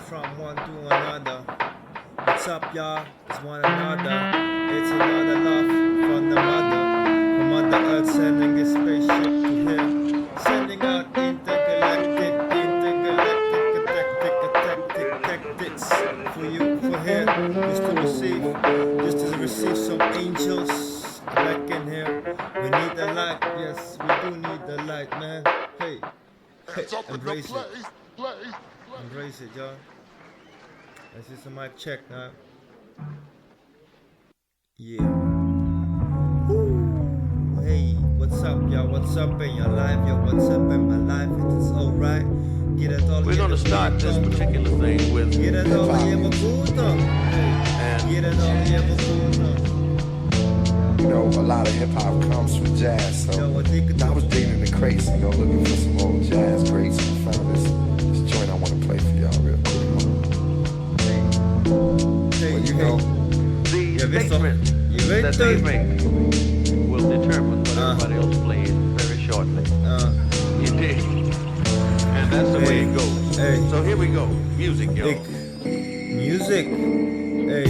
from one to another. What's up, y'all? It's one another. It's another love from the mother. From Mother Earth sending a spaceship to here. Sending out intergalactic tactics for you, for here. Just to receive some angels back in here. We need the light, yes, we do need the light, man. Hey, embrace it. Embrace it, y'all. This is a mic check now. Yeah. Woo. Hey, what's up, y'all? What's up in your life? Yo, what's up in my life? It's alright. Get it all. We're gonna start this particular thing with Get it all in my and Get it all in my You know, a lot of hip hop comes from jazz, so I was digging in the crates, looking for some old jazz greats, and I found this joint I want to play for y'all real quick. the statement that they make will determine what everybody else plays very shortly. You dig? And that's the way it goes. So here we go. Music, yo. Music. Hey,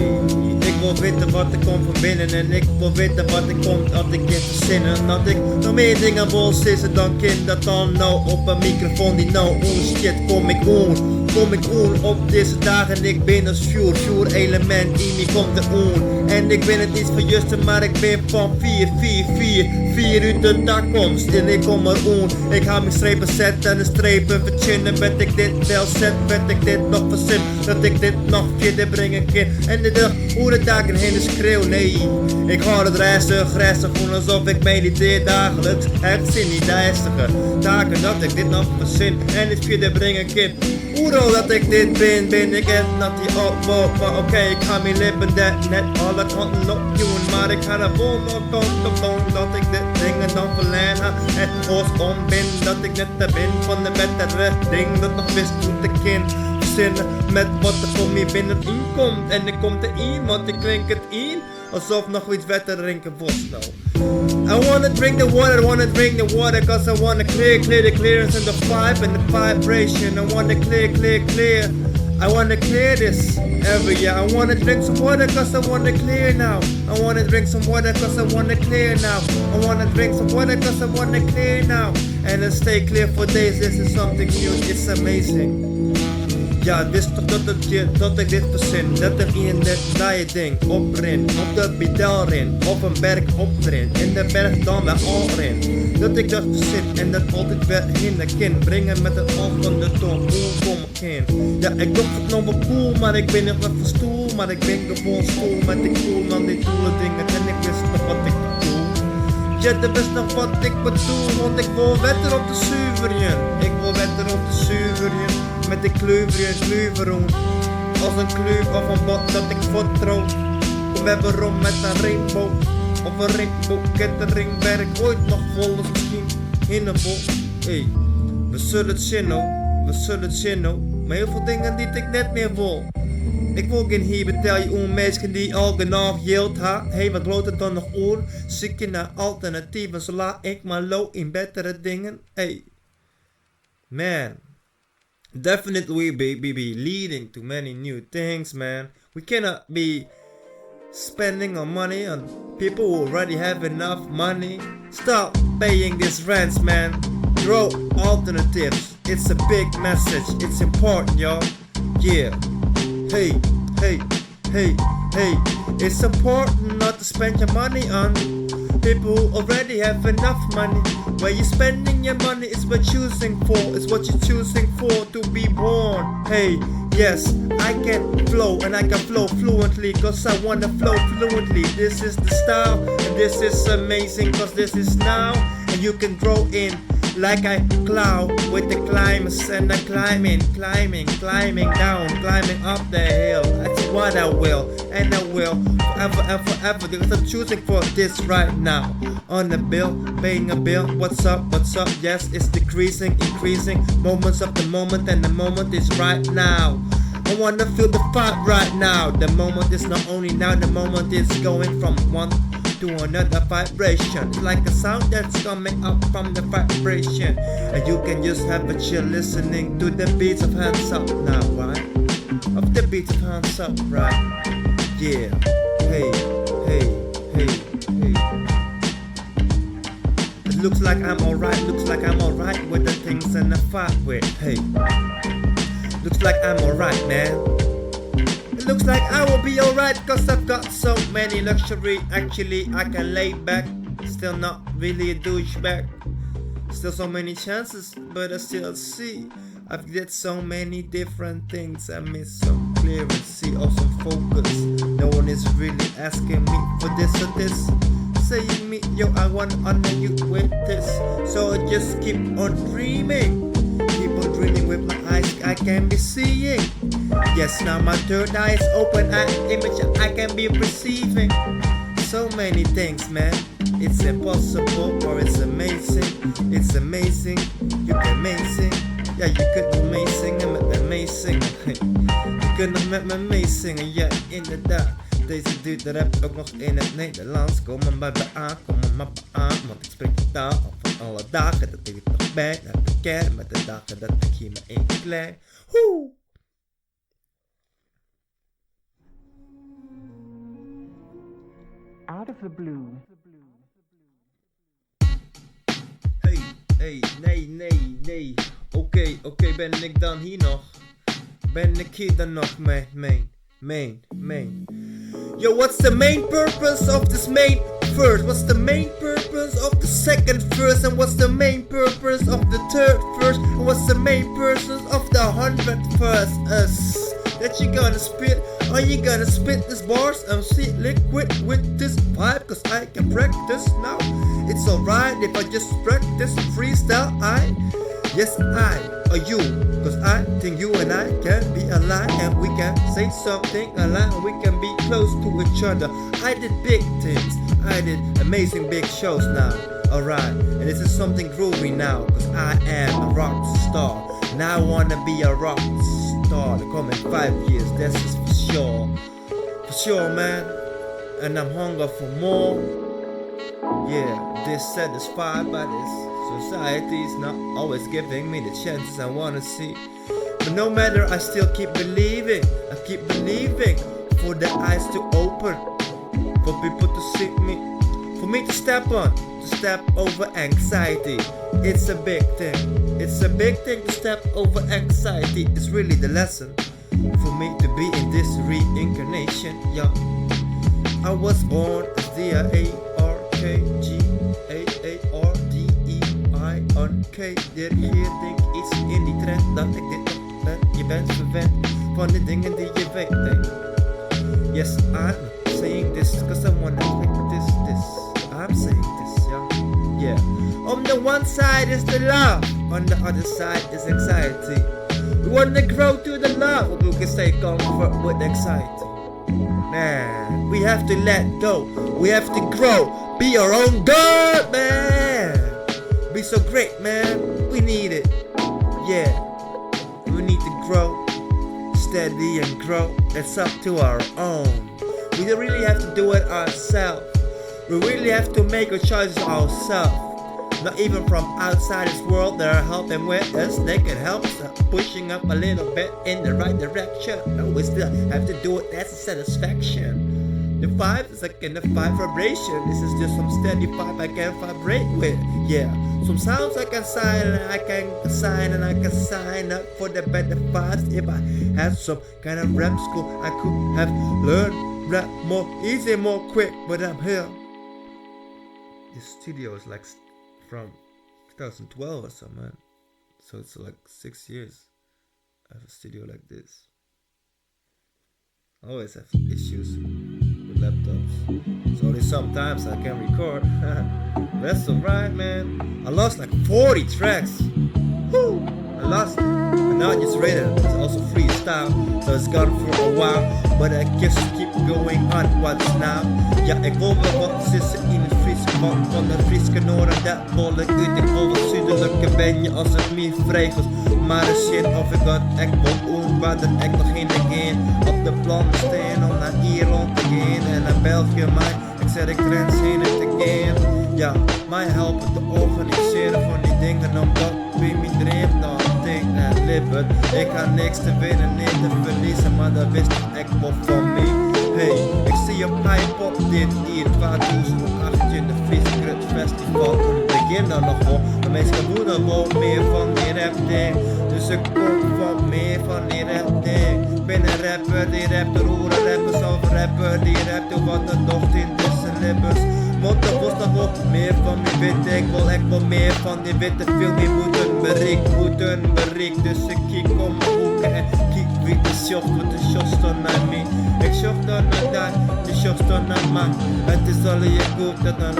ik wil weten wat er komt van binnen en ik wil weten wat er komt als ik in verzinnen. Dat ik nog meer dingen wil sissen dan kind dat dan nou op een microfoon die nou shit kom ik op deze dagen. Ik ben een sure element in me komt er en ik ben het niet van juisten, maar ik ben van 4 uur de toekomst en ik kom er ik ga mijn strepen zetten en de strepen verzinnen. Werd ik dit wel zet, werd ik dit nog verzin, dat ik dit nog verder brengen kan. En hoe de dagen heen schreeuw, nee. Ik hoor het reizen, gewoon alsof ik mediteer dagelijks. Het zin niet duistige taken dat ik dit nog verzin en dit verder brengen kan. Hoewel dat ik dit ben ik echt dat die opbouw. Maar oké, ik ga mijn lippen net alle kanten op doen. Maar ik ga er vol op kant dat ik dit dingen dan verlijn ha. En hoos om ben dat ik net er ben van de betere ding dat nog wist hoe te kind. Met wat er voor mij binnenin komt. En ik komt erin, want ik klink het in alsof nog iets wetter drinken was nou. I wanna drink the water, cause I wanna clear the clearance and the vibe and the vibration. I wanna clear. I wanna clear this area. I wanna drink some water cause I wanna clear now. I wanna drink some water cause I wanna clear now. I wanna drink some water cause I wanna clear now. And then stay clear for days, this is something new, it's amazing. Ja, wist toch dat ik dit verzin. Dat er in het naaie ding oprin. Op de pedaalrin, op een berg oprin. In de berg dan weer al in. Dat ik dat verzin en dat altijd weer in de kin. Brengen met het oog van de toon, hoe kom ik in? Ja, ik dacht het nog wel cool, maar ik ben nog wat van stoel. Maar ik ben gewoon school met ik cool dan die coole dingen. En ik wist nog wat ik bedoel. Ja, dat is nog wat ik bedoel, want ik wil wetter op de zuiveren. Ik wil wetter op de zuiveren. Met de kleuveroen. Als een kleur of een bot dat ik vertrouw. Kom hebben rond met een rainbow. Of een rainbow kettering werk ooit nog vol is misschien in een bol. Hey, we zullen het zien. Maar heel veel dingen die ik net meer wil. Ik wil geen hier betel je mensen die al genoeg geld ha. Hey, wat loopt het dan nog oor? Zoek je naar alternatieven, zolang ik maar low in betere dingen. Hey, man. Definitely be leading to many new things, man. We cannot be spending our money on people who already have enough money. Stop paying these rents, man. Grow alternatives. It's a big message. It's important, y'all. Yeah. Hey. It's important not to spend your money on people who already have enough money. Where you spending your money is what you're choosing for. It's what you're choosing for to be born. Hey, yes, I can flow and I can flow fluently cause I wanna flow fluently. This is the style and this is amazing cause this is now. And you can grow in like I cloud with the climbers and I'm climbing down, climbing up the hill. That's what I will, and I will forever because I'm choosing for this right now. On the bill, paying a bill, what's up, yes, it's decreasing, increasing, moments of the moment and the moment is right now. I wanna feel the vibe right now, the moment is not only now, the moment is going from one to another vibration. It's like a sound that's coming up from the vibration. And you can just have a chill listening to the beats of hands up now, right? of the beat of hands up, right? Yeah, hey, hey, hey, hey. It looks like I'm alright, with the things in the fight with, hey. Looks like I'm alright, man. It looks like I will be alright, cause I've got so many luxury. Actually, I can lay back, still not really a douchebag. Still so many chances, but I still see I've did so many different things. I miss some clarity or some focus. No one is really asking me for this or this. Saying me, yo, I wanna honor you with this. So I just keep on dreaming. Keep on dreaming with my eyes I can be seeing. Yes, now my third eye is open. I image I can be perceiving. So many things, man. It's impossible or it's amazing. It's amazing. You can amazing. Ja, je kunt nog meezingen met mij meezingen. Je kunt nog met me meezingen, ja, inderdaad. Deze dude, daar heb ik ook nog in het Nederlands. Kom maar bij me aan, want ik spreek de taal van alle dagen dat ik het nog ben. En bekend met de dagen dat ik hier me inklein. Woe! Out of the blue. Hey, nee. Oké, ben ik dan hier nog? Ben ik hier dan nog? Main. Yo, what's the main purpose of this main verse? What's the main purpose of the second verse? And what's the main purpose of the third verse? And what's the main purpose of the 100th verse? That you gonna spit? Are you gonna spit these bars? I'm see liquid with this vibe, cause I can practice now. It's alright if I just practice freestyle. Yes, I or you, cause I think you and I can be aligned, and we can say something aligned, and we can be close to each other. I did big things, I did amazing big shows now, alright, and this is something groovy now, cause I am a rock star, and I wanna be a rock star the coming 5 years, this is for sure man, and I'm hungry for more. Yeah, dissatisfied by this society's not always giving me the chances I wanna see. But no matter, I still keep believing. I keep believing for the eyes to open, for people to see me, for me to step over anxiety. It's a big thing. It's a big thing to step over anxiety. It's really the lesson for me to be in this reincarnation. Yeah, I was born as D-A-R-K-G-A-A-R-D-E-I-N-K. Dit hier denk iets in die trend dat ik dit nog ben. Je bent verwend van de dingen die je weet. Hey. Yes, I'm saying this cause I wanna make this. I'm saying this, yeah. On the one side is the love, on the other side is anxiety. We wanna grow to the love, or we can say comfort with anxiety. Man, we have to let go. We have to grow. Be our own God, man. Be so great, man. We need it. Yeah. We need to grow. Steady and grow. It's up to our own. We don't really have to do it ourselves. We really have to make our choices ourselves. Not even from outside this world that are helping with us. They can help us pushing up a little bit in the right direction. No, we still have to do it. That's a satisfaction. The 5 is like in the 5 vibration. This is just some steady 5 I can vibrate with. Yeah, some sounds I can sign and I can sign and I can sign up for the better 5s. If I had some kind of rap school, I could have learned rap more easy, more quick. But I'm here. This studio is like from 2012 or something, man. So it's like 6 years I have a studio like this. I always have issues with laptops, so only sometimes I can record. That's alright, man. I lost like 40 tracks. Woo! I lost it. And now I just read it. It's also freestyle, so it's gone for a while. But I just keep going on. What's now? Ja, ik wil wel wat zissen in het Friese land. Van de Friese noorden, dat bollen uit. Ik wil wat zuidelijke ben je als het meer vregels. Maar de shit of ik had echt wel waar dat ik nog heen again. Op de plan staan om naar Ierland te gaan. En naar België, maar ik zet ik trends heen en again. Ja, mij helpen te organiseren van die dingen. Omdat wie me dreef dan denk en lippen. Ik had niks te winnen, niet te verliezen, maar dat wist ik wel van me. Hey, ik zie je pipe op dit hier 2008 in de Frieskrut Festival. Ik begin dan nog wel, de meeste woorden wel meer van die rap ding. Dus ik kom van meer van die rap ding. Ik ben een rapper die rapt door horen rappers of rapper die rapt door wat er docht in tussen lippers. Want er was nog wel meer van me weet ik wil meer van die witte veel meer moeten bereikt. Dus ik kijk om mijn hoeken en kijk wie de shocht met de shots dan naar me. Ik zocht dan naar daar, de shots dan naar mij. Het is al je goed dat dan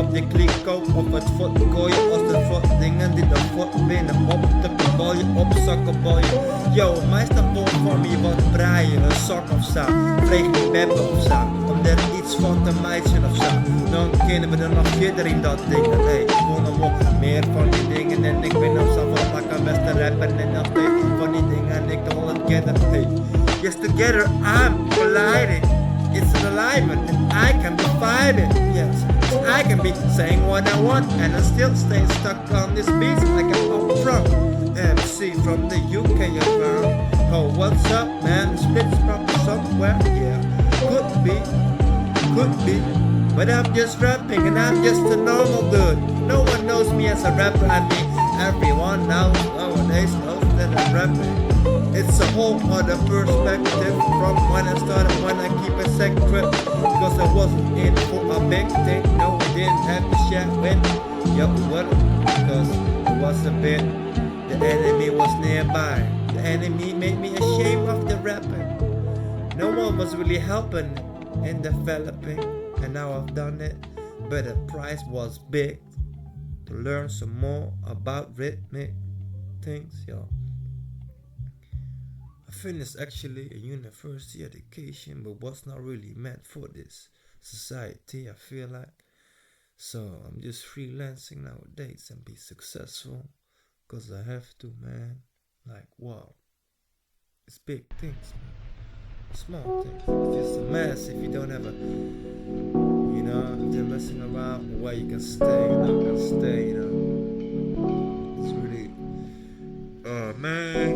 op die klik koop op het fot gooien als de fot dingen die de fot binnen op de balje op zakken balje. Yo, meestal vol van me wat braaien, een zak of zo, vreeg niet beppen of zo. Om er iets van te meisje of zo, dan kunnen we er nog verder in dat ding. Hey, ik wil nog wel meer van die dingen en ik ben op zo van lekker beste rapper en nog steeds van die dingen en ik wil het together. Hey, yes together I'm colliding. It's an alignment and I can be fighting. Yes, I can be saying what I want and I still stay stuck on this beat like I'm up front. MC from the UK around. Oh, what's up, man? Splits probably somewhere. Yeah, could be. But I'm just rapping and I'm just a normal dude. No one knows me as a rapper. I mean, everyone nowadays knows that I'm rapping. It's a whole other perspective from when I started, when I keep it secret. Because I wasn't in for a big thing. No, I didn't have to share with. Yup, what? Because it was a bit. The enemy was nearby. The enemy made me ashamed of the rapping. No one was really helping in developing. And now I've done it. But the price was big. To learn some more about rhythmic things, y'all. I finished actually a university education, but was not really meant for this society, I feel like. So I'm just freelancing nowadays and be successful, cause I have to, man. Like, wow, it's big things, man. Small things. It's just a mess if you don't have a, you know, if they're messing around where you can stay, you know. It's really, oh man.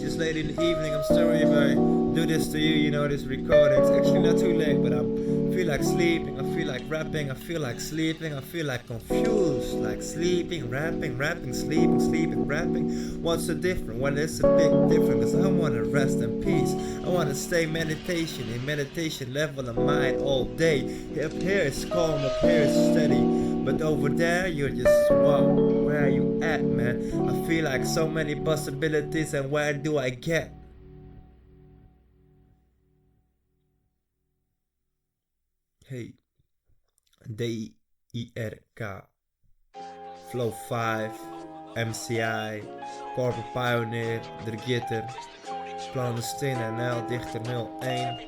Just late in the evening, I'm sorry if I do this to you, you know, this recording. It's actually not too late, but I feel like sleeping, I feel like rapping, I feel like sleeping, I feel like confused, like sleeping, rapping, sleeping, rapping. What's the difference? Well, it's a big difference, because I want to rest in peace. I want to stay in meditation level of mind all day. Up here it's calm, up here it's steady. But over there, you're just, wow, where are you at, man? I feel like so many possibilities, and where do I get? Hey, DIRK, Flow 5, MCI, Corporate Pioneer, De Gitter, Clandestine NL, Dichter 01,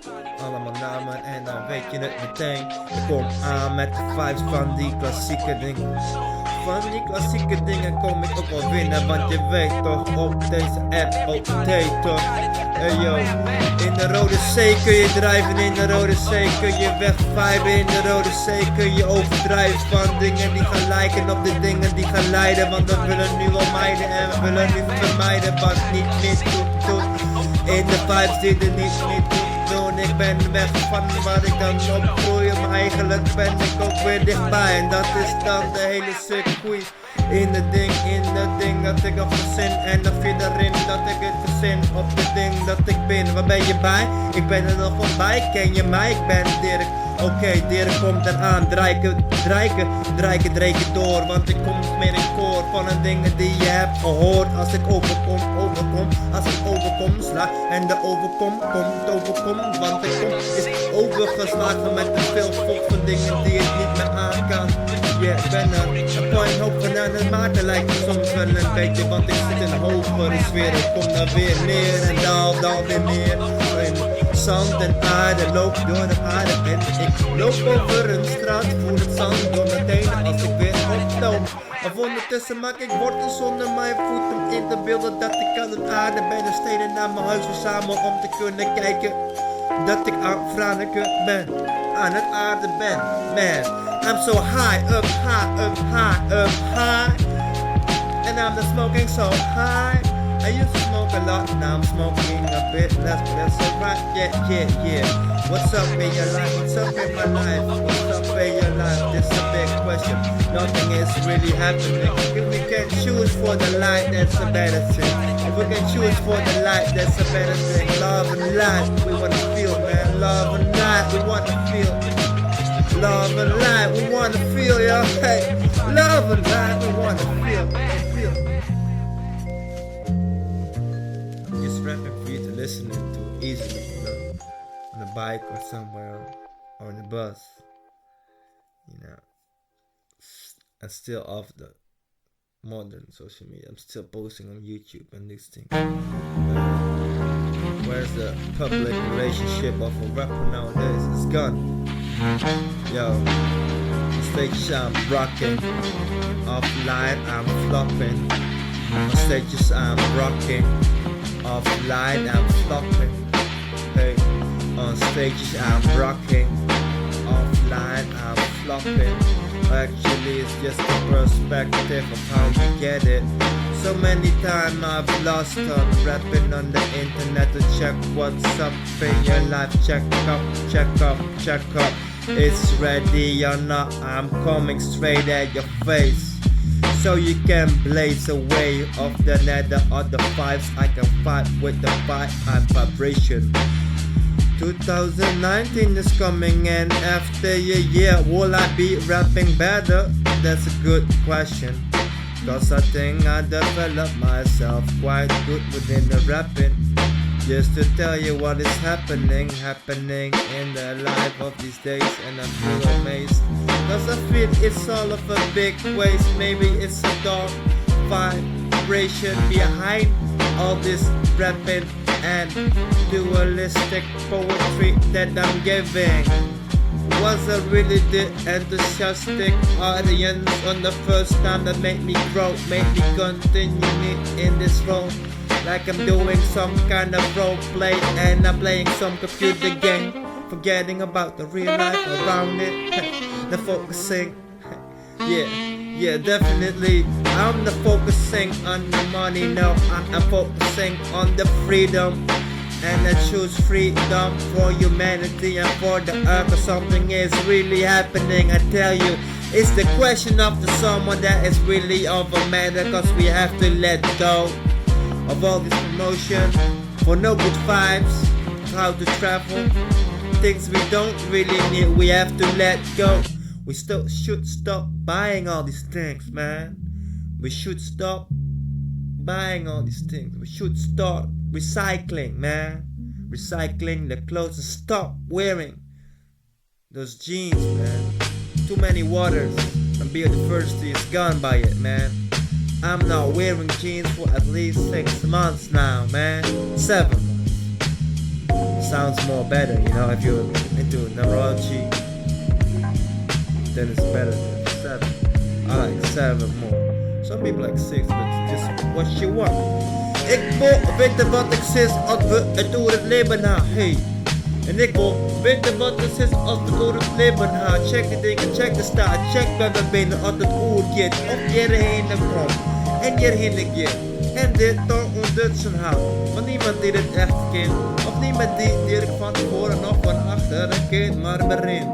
allemaal namen en dan weet je het meteen. Ik kom aan met de vibes van die klassieke dingen. Van die klassieke dingen kom ik ook wel winnen, want je weet toch, op deze app, op toch. Hey yo, in de Rode Zee kun je drijven, in de Rode Zee kun je wegviben, in de Rode Zee kun je overdrijven van dingen die gaan lijken op de dingen die gaan leiden. Want we willen nu wel mijden en we willen nu vermijden wat niet meer doet. In de vibes die er niet meer doen. Ik ben weg van waar ik dan opgroei, maar eigenlijk ben ik ook weer dichtbij. En dat is dan de hele circuit. In het ding dat ik op verzin. En dan vind erin dat ik het verzin op het ding dat ik ben. Waar ben je bij? Ik ben er nog wel bij. Ken je mij? Ik ben Dirk. Oké, Dirk komt eraan. Drijken door. Want ik kom niet meer in koor van de dingen die je hebt gehoord. Als ik overkom. Als ik overkom, sla en de overkom. Want ik kom is overgeslagen met te veel volk van dingen die ik niet meer aan kan. Yeah, ik ben er een point hoop van aan het maken lijkt me soms wel een beetje. Want ik zit in een hogere sfeer. Ik kom daar weer neer en daal weer meer. In zand en aarde, loop door de aarde. En ik loop over een straat, voel het zand door mijn tenen als ik weer oploop. Of ondertussen maak ik wortels onder mijn voeten om in te beelden dat ik aan het aarde ben. En stenen naar mijn huis verzamel om te kunnen kijken dat ik aan Franeker ben, aan het aarde ben, man. I'm so high, up high. and I'm not smoking so high. I used to smoke a lot, now I'm smoking a bit less, but that's alright. Yeah. What's up in your life? What's up in my life? What's up in your life? This is a big question. Nothing is really happening. If we can choose for the light, that's a better thing. If we can choose for the light, that's a better thing. Love and light, we wanna feel, man. Love and light, we wanna feel. Love and light, we wanna feel, yo. Hey, love and light, we wanna feel. Just rapping for you to listen to easily, you know, on a bike or somewhere, or on the bus, you know. And still off the modern social media. I'm still posting on YouTube and these things. Where's the public relationship of a rapper nowadays? It's gone. Yo, on stages I'm rocking, offline I'm flopping. On stages I'm rocking, offline I'm flopping. Hey, on stages I'm rocking, offline I'm flopping. Actually, it's just a perspective of how you get it. So many times I've lost on rapping on the internet to check what's up in your life. Check up. It's ready or not, I'm coming straight at your face. So you can blaze away off the nether or the vibes. I can fight with the vibe and vibration. 2019 is coming, and after a year, will I be rapping better? That's a good question. Cause I think I developed myself quite good within the rapping. Just to tell you what is happening in the life of these days, and I feel amazed. Cause I feel it's all of a big waste. Maybe it's a dark vibration behind all this rapping and dualistic poetry that I'm giving. Was I really the enthusiastic audience on the first time that made me grow, made me continue in this role? Like I'm doing some kind of role play and I'm playing some computer game, forgetting about the real life around it. The focusing, yeah, definitely. I'm not focusing on the money, no, I'm focusing on the freedom. And I choose freedom for humanity and for the earth. Cause something is really happening, I tell you. It's the question of the someone that is really of a matter. Cause we have to let go of all this promotion for no good vibes. How to travel, things we don't really need, we have to let go. We still should stop buying all these things, man. We should stop buying all these things. We should start recycling, man. Recycling the clothes and stop wearing those jeans, man. Too many waters and biodiversity is gone by it, man. I'm not wearing jeans for at least 6 months now, man. 7 months. Sounds more better, you know, if you're into neurology, then it's better than 7. I like 7 more. Some people like 6, but it's just what you want. Ik wil weten wat ik zit als we het door het leven gaan, hey. En ik wil weten wat er zit als we door het leven gaan. Check die dingen, check de staat, check waar we binnen als het oertje. Of je erheen komt en je erheen gaat. En dit dan ondutsen houdt. Maar niemand die het echt kent. Of niemand die ik van tevoren of van achteren kent, maar erin.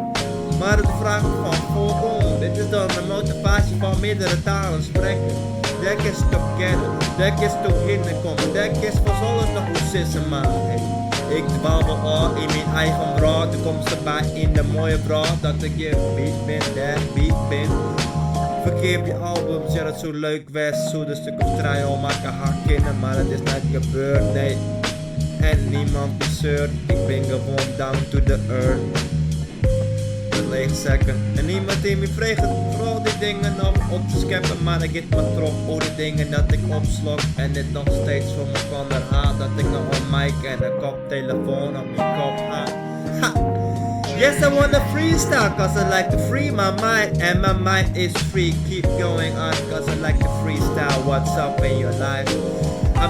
Maar de vraag van volgende, dit is dan de motivatie van meerdere talen spreken. Dek is together, dek is toe komen, dek is voor alles nog hoe zissen maar. Hey, ik babbel al in mijn eigen brood, de komst erbij in de mooie brood, dat ik je beat ben, dat beat ben. Verkeer je albums, ja dat zo leuk was, zo de stuk of 3 al maken hakken, maar het is niet gebeurd, nee. En niemand die zeurt, ik ben gewoon down to the earth. Lege zakken. En niemand die me vraagt vooral die dingen op te scheppen, maar ik get me trop over de dingen dat ik opslok en dit nog steeds voor me kan herhalen. Dat ik nog een mic en een koptelefoon op mijn kop haal. Yes, I wanna freestyle cause I like to free my mind and my mind is free. Keep going on cause I like to freestyle. What's up in your life?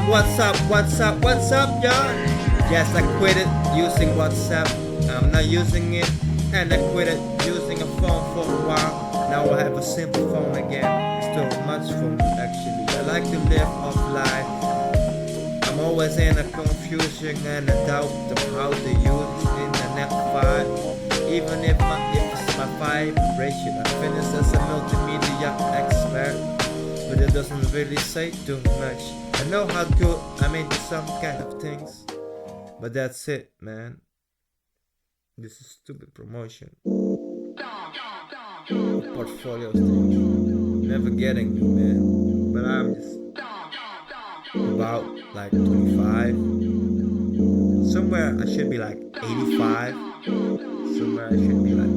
What's up, y'all? Yes, I quit it using WhatsApp. I'm not using it. And I quit it using a phone for a while. Now I have a simple phone again. Still much fun actually. I like to live offline. I'm always in a confusion and a doubt of how to use internet vibe. Even if it's my vibration, I finish as a multimedia expert, but it doesn't really say too much. I know how good I'm into some kind of things, but that's it, man. This is stupid promotion. Portfolio thing. Never getting me, man. But I'm just about like 25. Somewhere I should be like 85. Somewhere I should be like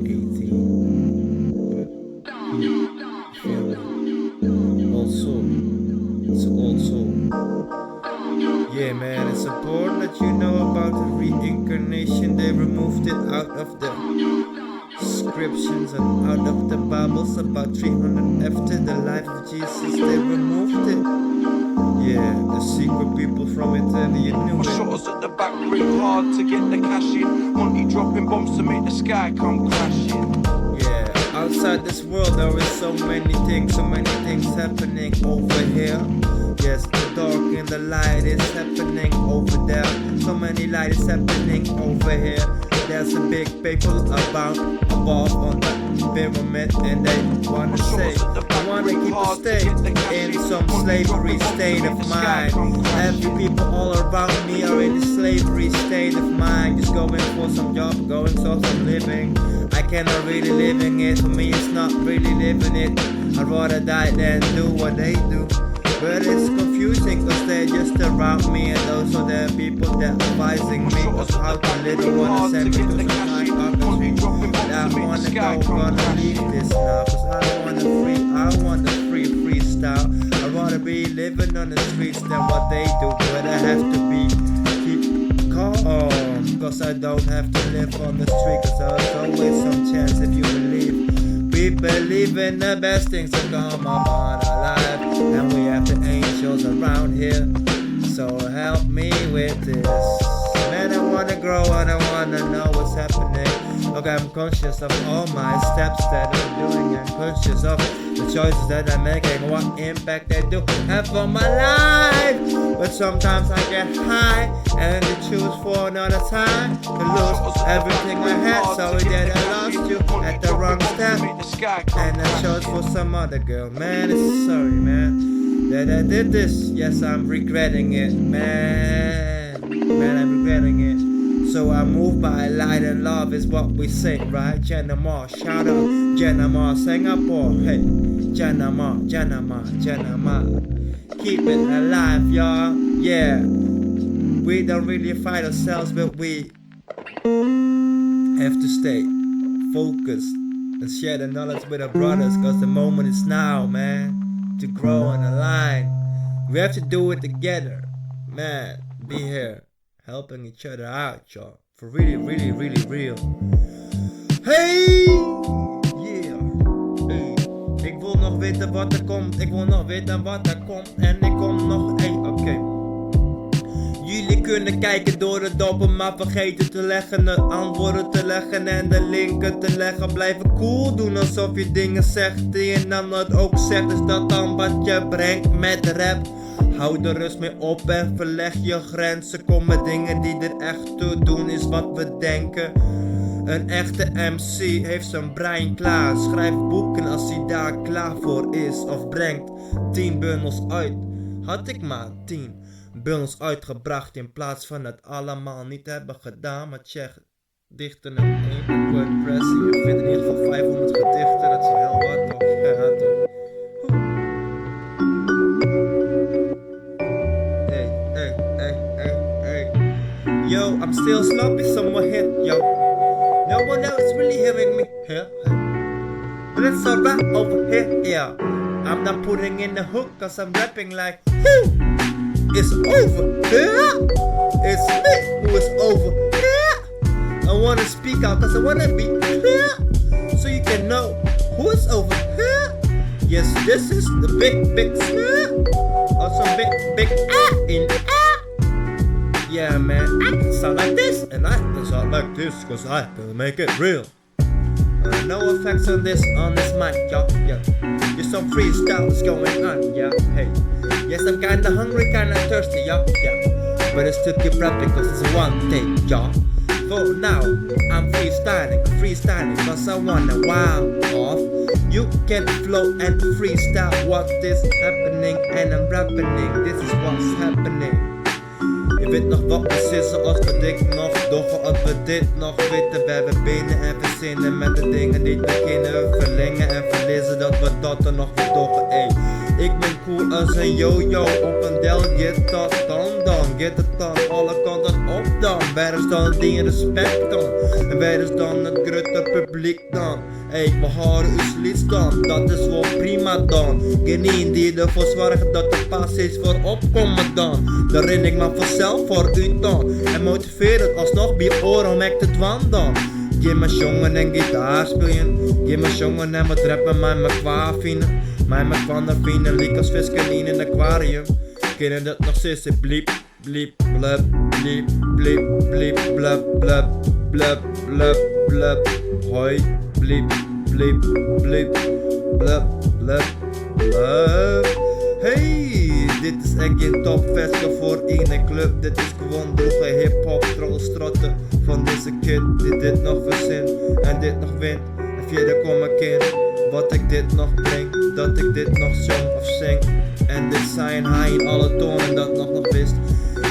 18. But feel me? Old soul. It's an old soul. Yeah, man, it's important that you know about the reincarnation. They removed it out of the descriptions and out of the Bibles. About 300 after the life of Jesus, they removed it. Yeah, the secret people from Italy, you knew My it. shotters at the back ring hard to get the cash in. Monty dropping bombs to make the sky come crashing. Yeah, outside this world there is so many things happening over here. Yes, the dark and the light is happening over there. So many light is happening over here. There's a big people above on the pyramid, and they wanna say, I wanna keep a state in some slavery state of mind. Every people all around me are in the slavery state of mind. Just going for some job, going for some living. I cannot really living it, for me it's not really living it. I'd rather die than do what they do. But it's confusing cause they're just around me, and those are the people that are advising me of how to live. I wanna send me to some high country. I wanna go, wanna leave this now, cause I want a free freestyle. I'd rather be living on the streets than what they do. But I have to keep calm, cause I don't have to live on the street. Cause there's always some chance if you believe. We believe in the best things to come upon our life, and we have the angels around here, so help me with this. Man, I wanna grow and I wanna know what's happening. Okay, I'm conscious of all my steps that I'm doing, and conscious of the choices that I'm making, what impact they do have on my life. But sometimes I get high and I choose for another time to lose everything I had. Sorry that I lost you at the wrong step, and I chose for some other girl. Man, it's sorry, man, that I did this. Yes, I'm regretting it, man, I'm regretting it. So I move by light and love is what we say, right? Janama, shout out Janama, Singapore, hey, Janama. Keep it alive, y'all. Yeah, we don't really fight ourselves, but we have to stay focused and share the knowledge with our brothers, cause the moment is now, man, to grow and align. We have to do it together, man. Be here, helping each other out, y'all. For really, really, really real. Hey! Yeah! Hey! Ik wil nog weten wat er komt. Ik wil nog weten wat er komt. En ik kom nog... Hey, oké. Jullie kunnen kijken door de doppen, maar vergeten te leggen, de antwoorden te leggen en de linken te leggen. Blijven cool doen alsof je dingen zegt die je dan nooit ook zegt. Is dat dan wat je brengt met rap? Hou de rust mee op en verleg je grenzen. Kom met dingen die er echt toe doen, is wat we denken. Een echte MC heeft zijn brein klaar. Schrijft boeken als hij daar klaar voor is. Of brengt 10 bundels uit. Had ik maar 10 bundels uitgebracht in plaats van het allemaal niet hebben gedaan. Maar check, dichten en één WordPress. Je vindt in ieder geval 500 gedichten. Dat is heel wat, toch? Ja, toch? Yo, I'm still sloppy somewhere here, yo. No one else really hearing me here, but it's alright over here, yeah. I'm not putting in the hook cause I'm rapping like, whoo, it's over here. It's me who is over here. I wanna speak out cause I wanna be clear, so you can know who is over here. Yes, this is the big smear, or some big in the air. Yeah, man, I can sound like this, and I can sound like this, cause I can make it real. no effects on this mic, yeah. Just some freestyle is going on, yeah. Hey, yes, I'm kinda hungry, kinda thirsty, yeah. But it's to keep rapping cause it's one thing, yeah. For now, I'm freestyling cause I wanna wow off. You can flow and freestyle what is happening and I'm rapping, this is what's happening. Je weet nog wat we zitten zoals we dit nog doggen als we dit nog weten. We hebben benen en verzinnen met de dingen die we kunnen verlengen en verliezen dat we dat er nog weer doggen, ey. Ik ben cool als een yo-yo op een del, get dat dan, get het dan alle kanten op dan. Waar is dan die respect dan? En waar is dan het grote publiek dan? Ey, we houden uw lied dan, dat is wel prima dan. Geen die ervoor zorgen dat de pas is voor opkomen dan. Dan ren ik maar vanzelf voor u dan. En motiveer het alsnog bij oren om ik te dwan dan. Geef me jongen en gitaar spelen. Geef me jongen en wat rappen, mij me kwa vinden. Mij me kwam naar vinden, liek als viskanien in een aquarium. Kennen dat nog steeds, bliep, bliep, blub, bliep, bliep, bliep, blub, blub, blub, blub, blub. Hoi, bliep, bliep, bliep, blub, blub, blub. Hey, dit is echt geen topfestival voor ene club. Dit is gewoon droge hip-hop trollstrotten van deze kid die dit nog verzint en dit nog wint. En verder kom ik in wat ik dit nog breng, dat ik dit nog zong of zing. En dit zijn high in alle tonen dat nog wist.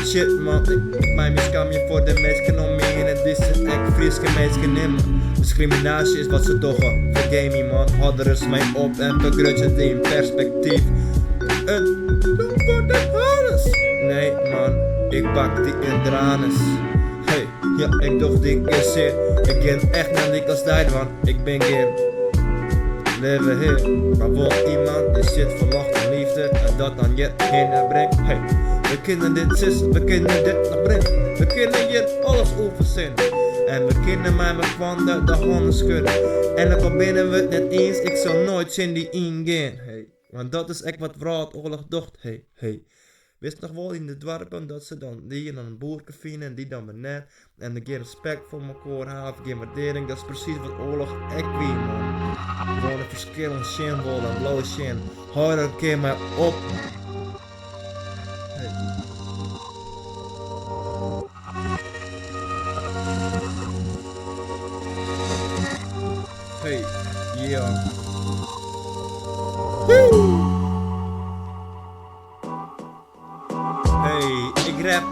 Shit man, ik mijn miskam je voor de meesten om me heen. En dit is echt Frieske meesten nimmer. Discriminatie is wat ze doggen, vergeet me man. Hadden er mij op en begrudge het in perspectief. Een doe voor de hardes. Nee man, ik bak die in dranes. Hey, ja ik dacht die keer zeer. Ik ken echt naar die als tijd want ik ben geen leven hier. Maar woont iemand die zit verwacht van liefde en dat dan je heen brengt. Hey, we kunnen dit zussen, we kunnen dit nog brengen. We kunnen hier alles overzinnen. En we kunnen mij met kwanden de handen schudden. En dan al binnen we het net eens, ik zal nooit zin die ingaan. Hey, want dat is echt wat Wereldoorlog docht. Hey. Wist nog wel in de dorpen dat ze dan die in een boerke vinden en die dan beneden. En dan geen respect voor elkaar hebben, geen waardering. Dat is precies wat oorlog echt wie man. Gewoon een verschillend shinbol en blauw shin. Hou er een keer maar op. Hey. Hey, yeah. Woo! Hey, ik rap,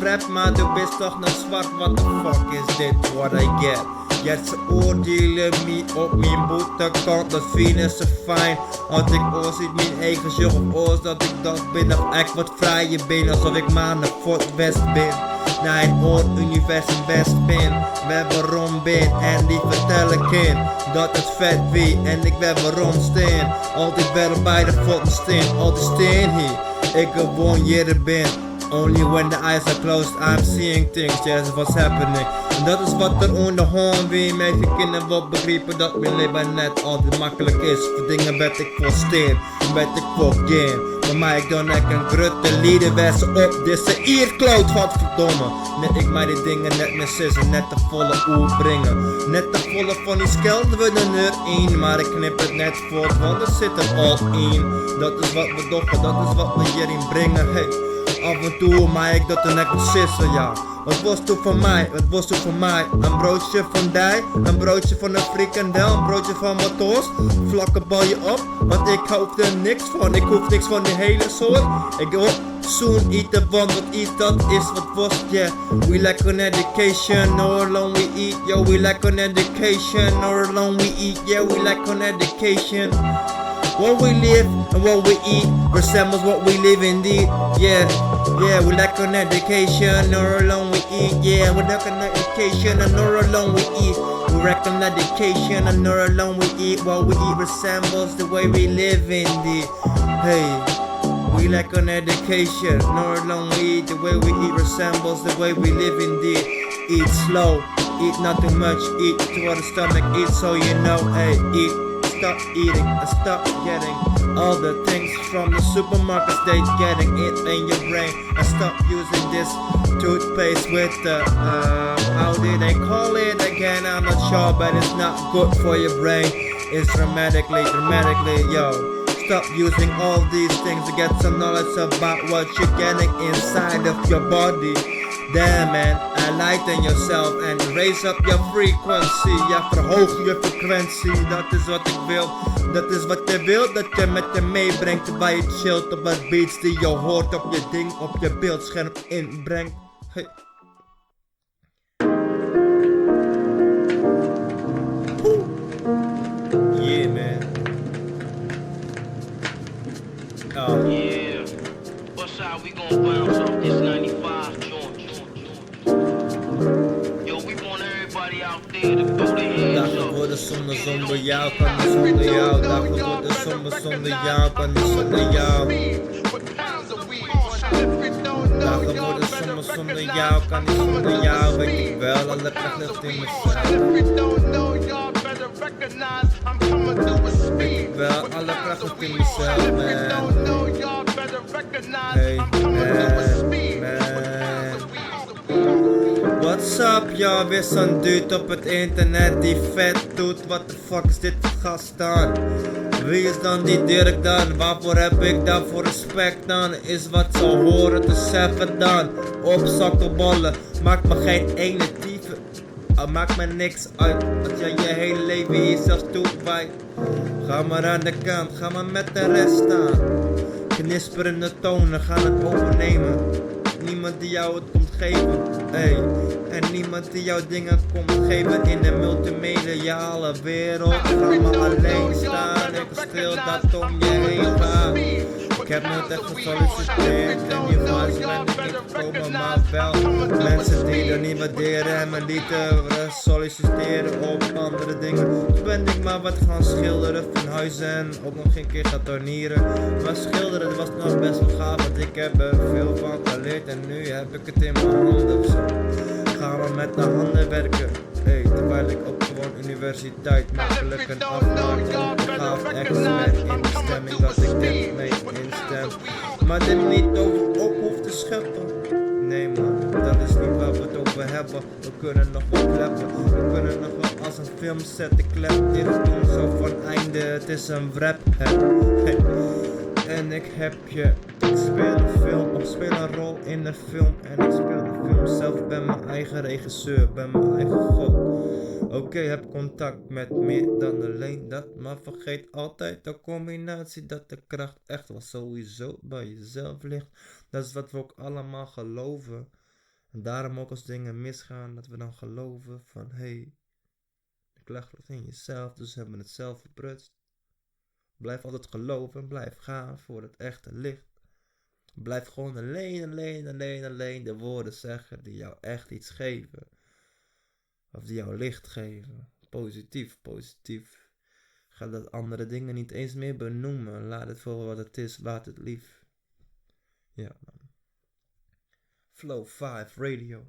rap, maar du bist toch nog zwart, what the fuck is dit, what I get? Ja, ze oordelen me op mijn boetekant, dat vinden ze fijn. Want ik oorziet mijn eigen zorg of oors dat ik dat ben, of echt wat vrije ben, alsof ik maar naar Fort West ben. Naar een oor universum best ben, waarom ben en die vertel ik in. Dat het vet wie en ik ben waarom steen. Altijd wel bij de voeten steen, altijd steen hier. Ik gewoon hier ben. Only when the eyes are closed I'm seeing things, yes what's happening. En dat is wat er onder hand wie met je kinderen wordt begrepen dat mijn leven net altijd makkelijk is. Voor dingen werd ik voor steen, werd ik voor game. Maar mij ik dan ik een grote lieden wessen op deze ierkloot, godverdomme. Net ik mij die dingen net met sissen, net de volle oer brengen. Net de volle van die skelden we er één, maar ik knip het net voort, want er zit er al in. Dat is wat we doffen, dat is wat we hierin brengen, hey. Af en toe maar ik dat er net met sissen, ja. Wat was toen van mij, wat was toen van mij? Een broodje van dij, een broodje van een frikandel, een broodje van wat toos. Vlakken bal je op, want ik hoef er niks van. Ik hoef niks van die hele soort. Ik wil soon eten, want wat eat dat is wat was, yeah. We like an education, no alone we eat, yo. We like an education, no alone we eat, yeah. We like an education. What we live and what we eat resembles what we live indeed. Yeah, we lack an education, nor alone we eat. Yeah, we lack an education and nor alone we eat. We lack an education and nor alone we eat. What we eat resembles the way we live indeed. Hey, we lack an education, nor alone we eat. The way we eat resembles the way we live indeed. Eat slow, eat not too much, eat to the stomach, eat so you know. Hey, eat stop eating and stop getting all the things from the supermarkets. They getting it in your brain. And stop using this toothpaste with the how did they call it again? I'm not sure, but it's not good for your brain. It's dramatically, yo. Stop using all these things to get some knowledge about what you're getting inside of your body. Damn man, enlighten yourself and raise up your frequency. Ja, verhoog je frequentie, dat is wat ik wil. Dat is wat je wilt, dat je met je meebrengt. Terwijl je chillt op wat beats die je hoort op je ding, op je beeldscherm inbrengt. Hey. Yeah man. Oh. Yeah, what's how we gon' bounce off this 95 joint? Yo, we want everybody out there to throw their hands up. Dagen worden zonder jou, kan niet zonder jou. Dagen worden zonder jou, kan niet zonder jou. Dagen worden zonder jou, kan niet zonder jou. Weet ik wel, alle kracht ligt in mezelf. Weet ik wel, alle kracht ligt in mezelf, man. Hey, man. What's up, y'all? Weer zo'n dude op het internet die vet doet. What the fuck is dit voor gast dan? Wie is dan die Dirk dan? Waarvoor heb ik dan voor respect dan? Is wat ze horen te zeggen dan? Op zakkenbollen, maakt me geen ene type. Maakt me niks uit, als jij je hele leven hier zelfs toewijdt. Ga maar aan de kant, ga maar met de rest staan. Knisperende tonen gaan het overnemen. Niemand die jou het komt geven, hey. En niemand die jou dingen komt geven in de multimediale wereld. Ga maar alleen staan, ik stil dat om je heen gaat. Ik heb nooit echt gesolliciteerd en die vibes ben ik niet gekomen, maar wel mensen die er niet waarderen en me lieten solliciteren op andere dingen. Dus ben ik maar wat gaan schilderen van huizen en ook nog een keer gaan tornieren. Maar schilderen was nog best wel gaaf, want ik heb er veel van geleerd en nu heb ik het in mijn handen zo. Gaan we met de handen werken, hey, terwijl ik op gewoon universiteit makkelijk een afmaak. Gaaf expert in de stemming dat ik dit mee instem. Maar dit niet over op hoeft te scheppen. Nee man, dat is niet waar we het over hebben. We kunnen nog wel kleppen. We kunnen nog wel als een film zetten, klep dicht doen. Zo van einde, het is een wrap. Hey. En ik heb je, ik speel een film, of speel een rol in een film. En ik speel de film zelf, ben mijn eigen regisseur, ben mijn eigen god. Oké, heb contact met meer dan alleen dat, maar vergeet altijd de combinatie dat de kracht echt wel sowieso bij jezelf ligt. Dat is wat we ook allemaal geloven. En daarom ook als dingen misgaan, dat we dan geloven van hey, de kracht ligt in jezelf, dus hebben we het zelf verprutst. Blijf altijd geloven en blijf gaan voor het echte licht. Blijf gewoon alleen de woorden zeggen die jou echt iets geven. Of die jou licht geven. Positief. Ga dat andere dingen niet eens meer benoemen. Laat het voor wat het is. Laat het lief. Ja man. Flow 5 Radio.